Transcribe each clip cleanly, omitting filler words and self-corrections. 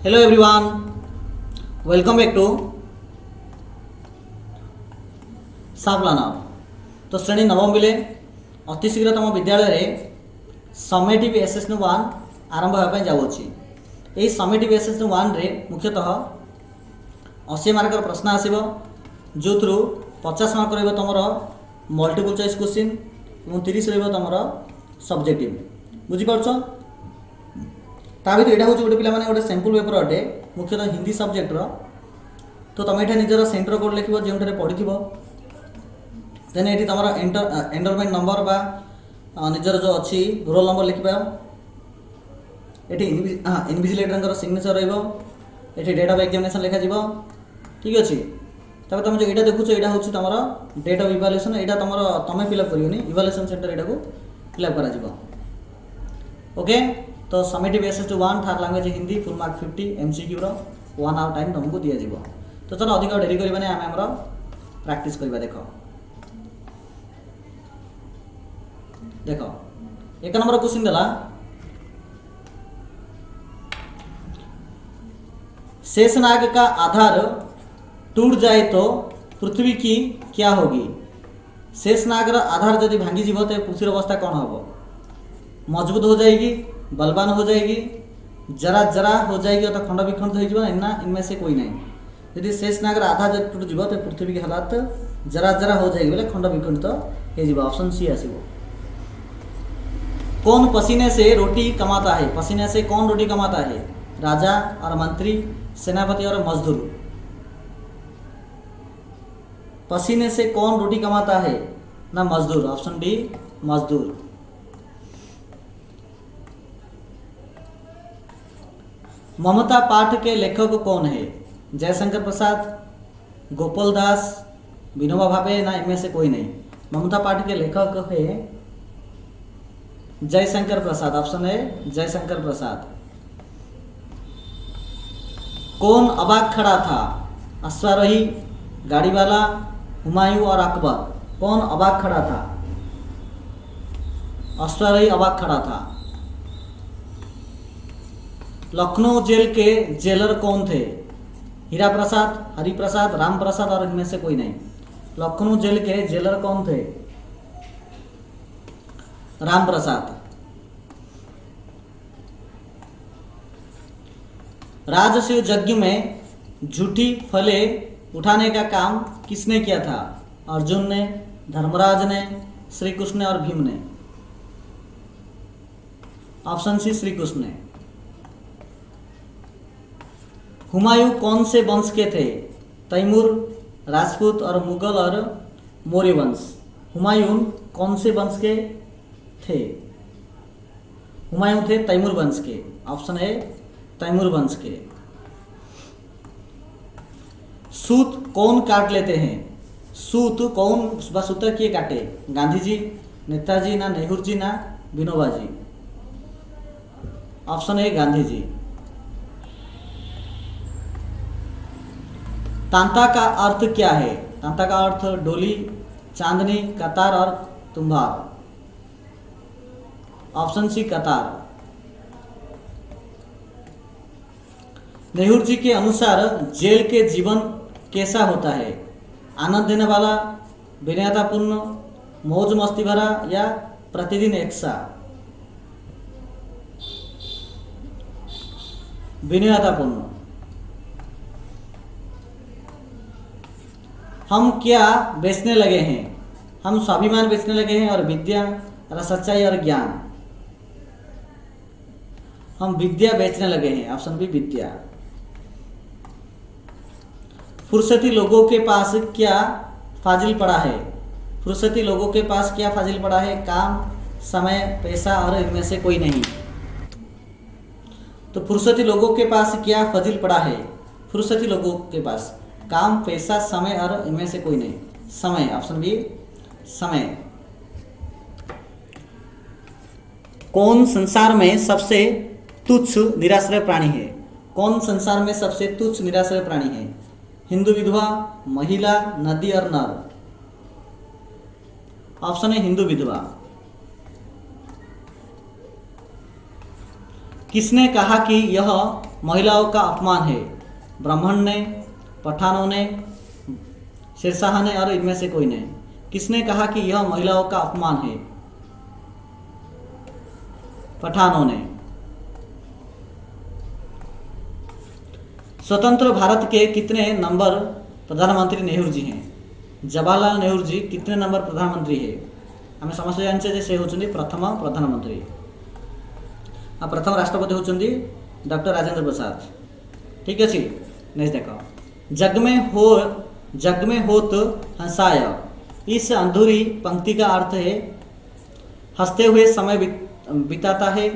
Hello everyone, welcome back to साफ learner. तो श्रेणी नवम बिले अति शीघ्र तुम विद्यालय समेटिव एसेसन 1 आरंभ होगा जाऊँगी। यही समेटिव एसेसन 1 रे मुख्यतः 80 मार्क प्रश्न आसो, जो थ्रु 50 मार्क रही तुम मल्टीपल चॉइस क्वेश्चन और 30 रही तुम सब्जेक्टिव। बुझीपार ता भर यहाँ हूँ गोटे पे गोटे सैंपल पेपर अटे मुख्यतः हिंदी सब्जेक्टर। तो तुम ये निजर सेंटर कोड लिख जो पढ़ी देन ये तुम एनरोलमेंट नंबर बा निजर जो अच्छी रोल नंबर लिखा। ये इनविजिलेटर सिग्नेचर रही डेट ऑफ एग्जामिनेशन लिखा। ठीक अच्छे तब तुम जो यहाँ देखुच यहाँ हूँ तुम डेट ऑफ इवैल्यूएशन। यहाँ तुम तुम्हें फिलअप कर इवैल्यूएशन सेंटर यहाँ फिलअप कर। ओके, तो summative assessment 1 third language Hindi full mark 50 MCQ 1 hour time तुमको दि जाव। तो चलो अधिक डेरी करवानी आम आमर प्रैक्टिस करवा। देख देख एक नंबर क्वेश्चन देला, शेषनाग का आधार टूट जाए तो पृथ्वी की क्या होगी। शेषनाग आधार यदि भांगी जीव तो पृथ्वी अवस्था कौन हम? मजबूत हो जाएगी, बलवान हो जाएगी, जरा जरा हो जाएगी तो खंड विखंड हो ना, इनमें से कोई नहीं। यदि शेषनाग आधार जब टूट जीव तो पृथ्वी की हालात जरा जरा हो जाएगी बोले खंड विखंडित हो। ऑप्शन सी आसो। कौन पसीने से रोटी कमाता है? पसीने से कौन रोटी कमाता है? राजा और मंत्री, सेनापति और मजदूर। पसीने से कौन रोटी कमाता है? ना मजदूर। ऑप्शन डी मजदूर। ममता पाठ के लेखक कौन है? जयशंकर प्रसाद, गोपाल दास, विनोबा भावे, ना इनमें से कोई नहीं। ममता पाठ के लेखक है जयशंकर प्रसाद। ऑप्शन है जयशंकर प्रसाद। कौन अबाक खड़ा था? अश्वारोही, गाड़ी वाला, हुमायूं और अकबर। कौन अबाक खड़ा था? अश्वारोही अबाक खड़ा था। लखनऊ जेल के जेलर कौन थे? हीरा प्रसाद, हरि प्रसाद, राम प्रसाद और इनमें से कोई नहीं। लखनऊ जेल के जेलर कौन थे? राम प्रसाद। राजसूय यज्ञ में झूठी फलें उठाने का काम किसने किया था? अर्जुन ने, धर्मराज ने, श्री कृष्ण और भीम ने। ऑप्शन सी श्री कृष्ण ने। हुमायूं कौन से वंश के थे? तैमूर, राजपूत और मुगल और मौर्य वंश। हुमायूं कौन से वंश के थे? हुमायूं थे तैमूर वंश के। ऑप्शन है तैमूर वंश के। सूत कौन काट लेते हैं? सूत कौन सूत्र किए काटे? गांधी जी, नेताजी, ना नेहरू जी, ना विनोबा जी। ऑप्शन है गांधी जी। तांता का अर्थ क्या है? तांता का अर्थ डोली, चांदनी, कतार और तुम्बार। ऑप्शन सी कतार। नेहरू जी के अनुसार जेल के जीवन कैसा होता है? आनंद देने वाला, विनयतापूर्ण, मौज मस्ती भरा या प्रतिदिन एक सा? विनयतापूर्ण। हम क्या बेचने लगे हैं? हम स्वाभिमान बेचने लगे हैं और विद्या और सच्चाई और ज्ञान। हम विद्या बेचने लगे हैं। ऑप्शन बी विद्या। फुर्सती लोगों के पास क्या फाजिल पड़ा है? फुर्सती लोगों के पास क्या फाजिल पड़ा है? काम, समय, पैसा और इनमें से कोई नहीं। तो फुर्सती लोगों के पास क्या फाजिल पड़ा है? फुर्सती लोगों के पास काम, पैसा, समय और इनमें से कोई नहीं। समय। ऑप्शन बी समय। कौन संसार में सबसे तुच्छ निराश्रय प्राणी है? कौन संसार में सबसे तुच्छ निराश्रय प्राणी है? हिंदू विधवा, महिला, नदी और नर। ऑप्शन है हिंदू विधवा। किसने कहा कि यह महिलाओं का अपमान है? ब्राह्मण ने, पठानों ने, शेरशाह ने और इनमें से कोई नहीं। किसने कहा कि यह महिलाओं का अपमान है? पठानों ने। स्वतंत्र भारत के कितने नंबर प्रधानमंत्री नेहरू जी हैं? जवाहरलाल नेहरू जी कितने नंबर प्रधानमंत्री है? आम समस्त जानते से होचुंदी प्रथम प्रधानमंत्री। आ प्रथम राष्ट्रपति होचुंदी डॉक्टर राजेंद्र प्रसाद। ठीक अच्छे। नेक्स्ट देखो, जग में हो तो हंसाय। इस अधूरी पंक्ति का अर्थ है हंसते हुए समय बिताता है,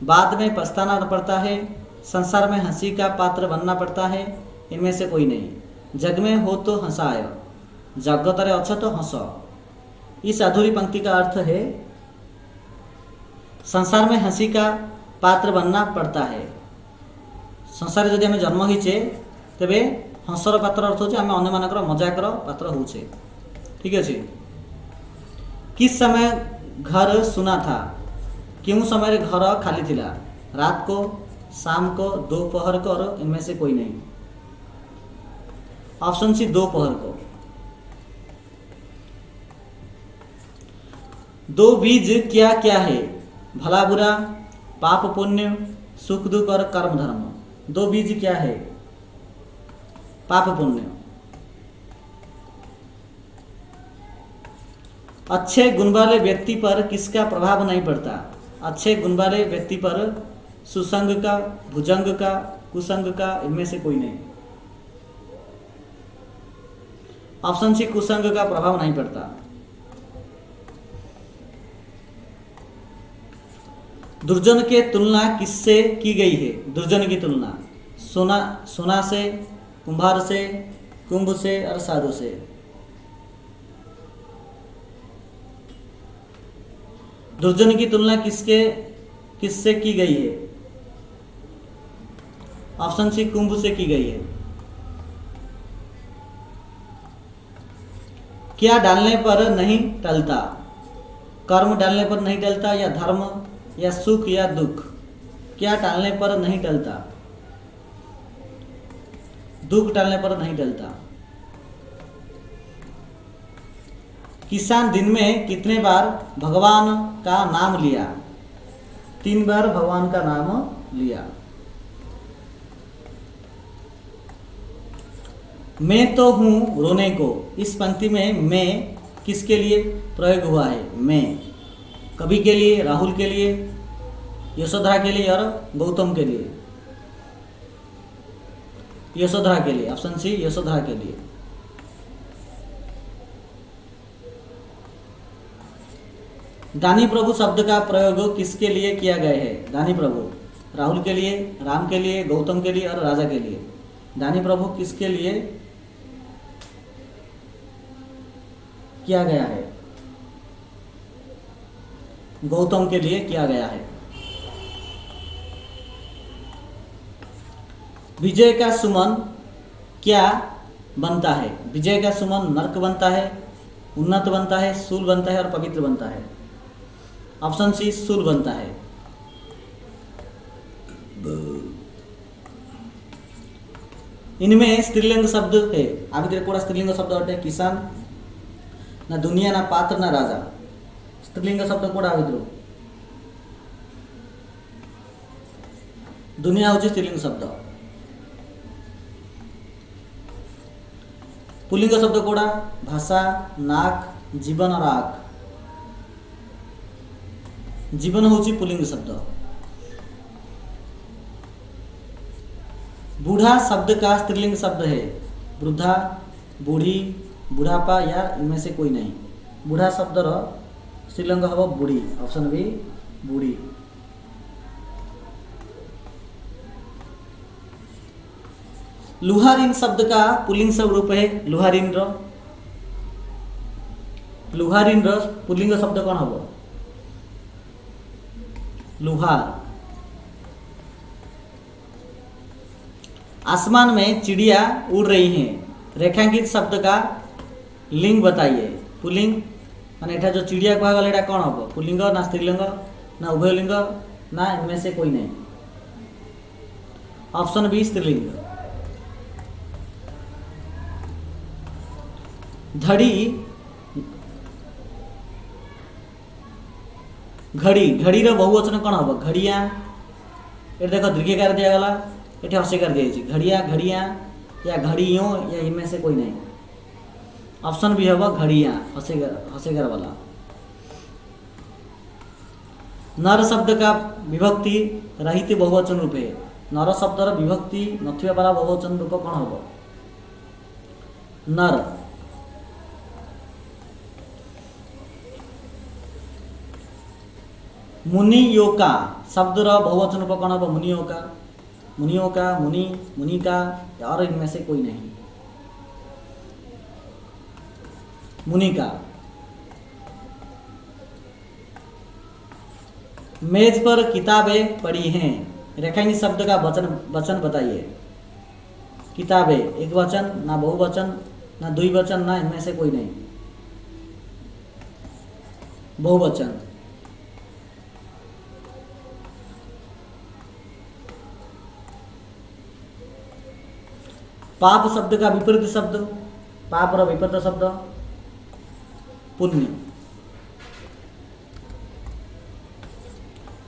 बाद में पछताना पड़ता है, संसार में हंसी का पात्र बनना पड़ता है, इनमें से कोई नहीं। जग में हो तो हंसाय, जगतरे अच्छा तो हंस। इस अधूरी पंक्ति का अर्थ है संसार में हंसी का पात्र बनना पड़ता है। संसार जदि आम जन्म होचे तेबे हंसर पात्र अर्थ होचे आम अन्य मानकर मजाकर पात्र होचे। ठीक अच्छे। किस समय घर सुना था? क्यों समय घर खाली थिला? रात को, शाम को, दोपहर को और इनमें से कोई नहीं। ऑप्शन सी दोपहर को। दो बीज क्या क्या है? भला बुरा, पाप पुण्य, सुख दुख और कर्म धर्म। दो बीज क्या है? पाप पुण्य। अच्छे गुण वाले व्यक्ति पर किसका प्रभाव नहीं पड़ता? अच्छे गुण वाले व्यक्ति पर सुसंग का, भुजंग का, कुसंग का, इनमें से कोई नहीं। ऑप्शन सी कुसंग का प्रभाव नहीं पड़ता। दुर्जन के तुलना किससे की गई है? दुर्जन की तुलना सोना से, कुंभार से, कुंभ से और साधु से। दुर्जन की तुलना किससे की गई है? ऑप्शन सी कुंभ से की गई है। क्या डालने पर नहीं टलता? कर्म डालने पर नहीं टलता, या धर्म, या सुख, या दुख? क्या डालने पर नहीं टलता? दुख डालने पर नहीं टलता। किसान दिन में कितने बार भगवान का नाम लिया? 3 बार भगवान का नाम लिया। मैं तो हूं रोने को, इस पंक्ति में मैं किसके लिए प्रयोग हुआ है? मैं कवि के लिए, राहुल के लिए, यशोधरा के लिए और गौतम के लिए। यशोधरा के लिए। ऑप्शन सी यशोधरा के लिए। दानी प्रभु शब्द का प्रयोग किसके लिए किया गया है? दानी प्रभु राहुल के लिए, राम के लिए, गौतम के लिए और राजा के लिए। दानी प्रभु किसके लिए किया गया है? गौतम के लिए किया गया है। विजय का सुमन क्या बनता है? विजय का सुमन नर्क बनता है, उन्नत बनता है, शूल बनता है और पवित्र बनता है। ऑप्शन सी शूल बनता है। इनमें स्त्रीलिंग शब्द है। आ भितर कोड़ा स्त्रीलिंग शब्द अटे? किसान ना, दुनिया ना, पात्र ना, राजा। स्त्रीलिंग शब्द कोड़ा आ भितर? दुनिया होची स्त्रीलिंग शब्द। पुल्लिंग शब्द कोड़ा? भाषा, नाक, जीवन और आग। जीवन होची पुल्लिंग शब्द। बूढ़ा शब्द का स्त्रीलिंग शब्द है? वृद्धा, बूढ़ी, बुढ़ापा या इनमें से कोई नहीं। बूढ़ा शब्द स्त्रीलिंग हम बुढ़ी। ऑप्शन बी बुढ़ी। लुहारिन शब्द का पुल्लिंग रूप है? लुहारिन लुहारिन पुल्लिंग शब्द कौन हम? लुहार। आसमान में चिड़िया उड़ रही हैं, रेखांकित शब्द का लिंग बताइए। पुल्लिंग माने एटा जो चिड़िया कहा गला कौन हम? पुल्लिंग ना, स्त्रीलिंग ना, उभयलिंग ना, इनमें से कोई नहीं। ऑप्शन बी स्त्रीलिंग। धड़ी घड़ी घड़ी बहुवचन कौन हम घड़िया ये देख दीर्घकार दिगला ये हस्यकार दी घड़िया घड़िया या घड़ियों या इनमें से कोई नहीं। ऑप्शन बी हम घड़िया हस्यकार वाला। नर शब्द का विभक्ति रहित बहुवचन रूप है। नर शब्दर विभक्ति नथिबा वाला बहुवचन रूप कौन हम नर। मुनियोका शब्दर बहुवचन रूप कौन हम मुनियोका मुनियोका मुनि मुनिका और इनमें से कोई नहीं। मुनिका। मेज पर किताबें पड़ी हैं रेखांकित शब्द का वचन बताइए। किताबें एक वचन ना बहुवचन ना द्विवचन ना इनमें से कोई नहीं। बहुवचन। पाप शब्द का विपरीत शब्द पाप और विपरीत शब्द पुण्य।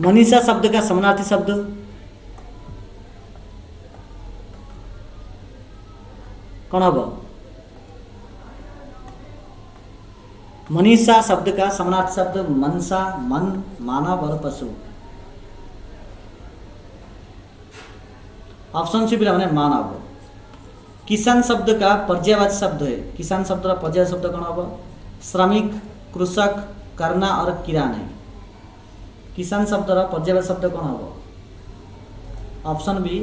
मनीषा शब्द का समानार्थी शब्द कौन हम मनीषा शब्द का समानार्थी शब्द मनसा मन मानव और पशु। ऑप्शन सी मैंने मानव। किसान शब्द का पर्यायवाची शब्द है। किसान शब्द का पर्याय शब्द कौन हम श्रमिक कृषक करना और किरान है। किसान शब्द का पर्यायवाची शब्द कौन हम ऑप्शन बी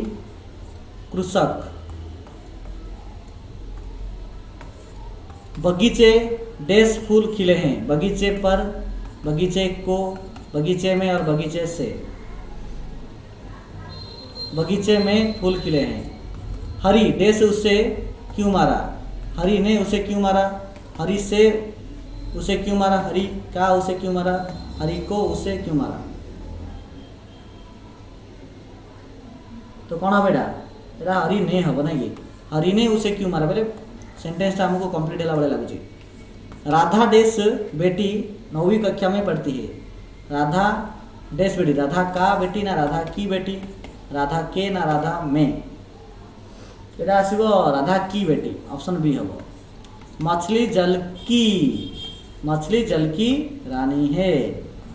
कृषक। बगीचे डैश फूल खिले हैं। बगीचे पर बगीचे को बगीचे में और बगीचे से। बगीचे में फूल खिले हैं। हरि डैश उसे क्यों मारा। हरि ने उसे क्यों मारा। हरि से उसे क्यों मारा। हरि का उसे क्यों मारा। हरि को उसे क्यों मारा। तो कौन हम एटा हरि ने हम ना कि हरि ने उसे क्यों मारा बोले सेंटेंस हमको कंप्लीट है भाई लगुच। राधा डैश बेटी 9वीं कक्षा में पढ़ती है। राधा डैश बेटी राधा का बेटी ना राधा की बेटी राधा के ना राधा में एटा आसो राधा की बेटी। ऑप्शन बी हम। मछली जल की रानी है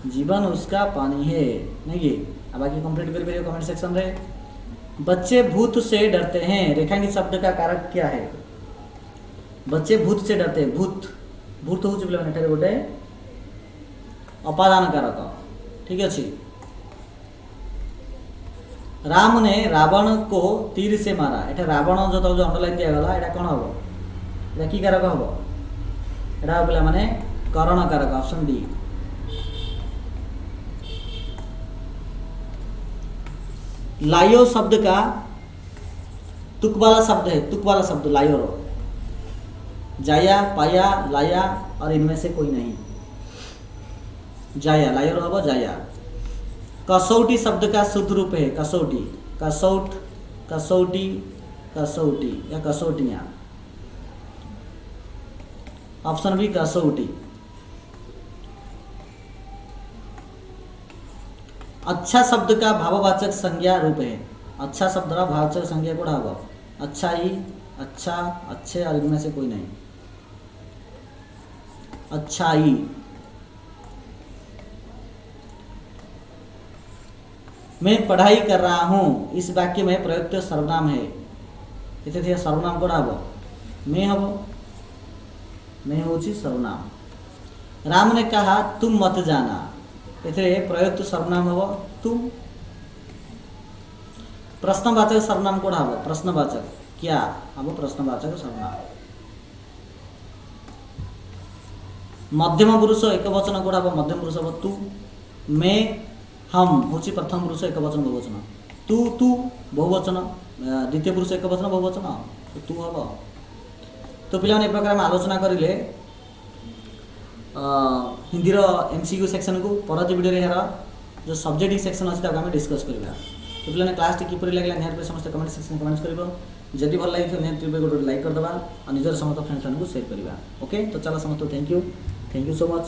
जीवन उसका पानी है नहीं कि अब बाकी कंप्लीट कर कमेंट सेक्शन रे। बच्चे भूत से डरते हैं रेखांकित शब्द का कारक क्या है। बच्चे भूत से डरते हैं। भूत भूत हूँ पे गोटे अपादान कारक ठीक अच्छे। राम ने रावण को तीर से मारा। एटा रावण जो तो अंडरलाइन दिगला एटा कौन हम एटा की कारक हम एटा पे माने करण कारक। Option D. लायो शब्द का तुक वाला शब्द है। तुक वाला शब्द लायो जाया पाया लाया और इनमें से कोई नहीं। जाया लायो हम जाया। कसौटी शब्द का शुद्ध रूप है कसौटी कसौट कसौटी कसौटी या कसौटियाँ। ऑप्शन बी कसौटी। अच्छा शब्द का भाववाचक संज्ञा रूप है। अच्छा शब्द का भाववाचक संज्ञा को हम अच्छाई अच्छा अच्छे और इनमें से कोई नहीं। अच्छाई। मैं पढ़ाई कर रहा हूँ इस वाक्य में प्रयुक्त सर्वनाम है। इसे थे सर्वनाम कौन हम मैं हूँ सर्वनाम। राम ने कहा तुम मत जाना इसे प्रयुक्त सर्वनाम हम तुम। प्रश्नवाचक सर्वनाम कौन हम प्रश्नवाचक क्या हम प्रश्नवाचक सर्वनाम। मध्यम पुरुष एक वचन कौन हम मध्यम पुरुष हम तू। मैं हम हूँ प्रथम पुरुष एक वचन बहुवचन। तू तू बहुवचन द्वितीय पुरुष एक वचन बहुवचन तो तू हम। तो पे ए प्रकार आलोचना करें हिंदी MCQ सेक्शन को परवर्ती वीडियो यार जो सब्जेक्टिव सेक्शन अच्छे आम डिस्कस करवा। तो पे क्लास किपर लगे निहत समस्त कमेंट सेक्शन कमेंट कर जदि भल लगी निहत गोटे लाइक करदे और निजर समस्त फ्रेंड्स को शेयर करवा। ओके तो चलो समस्त थैंक यू सो मच।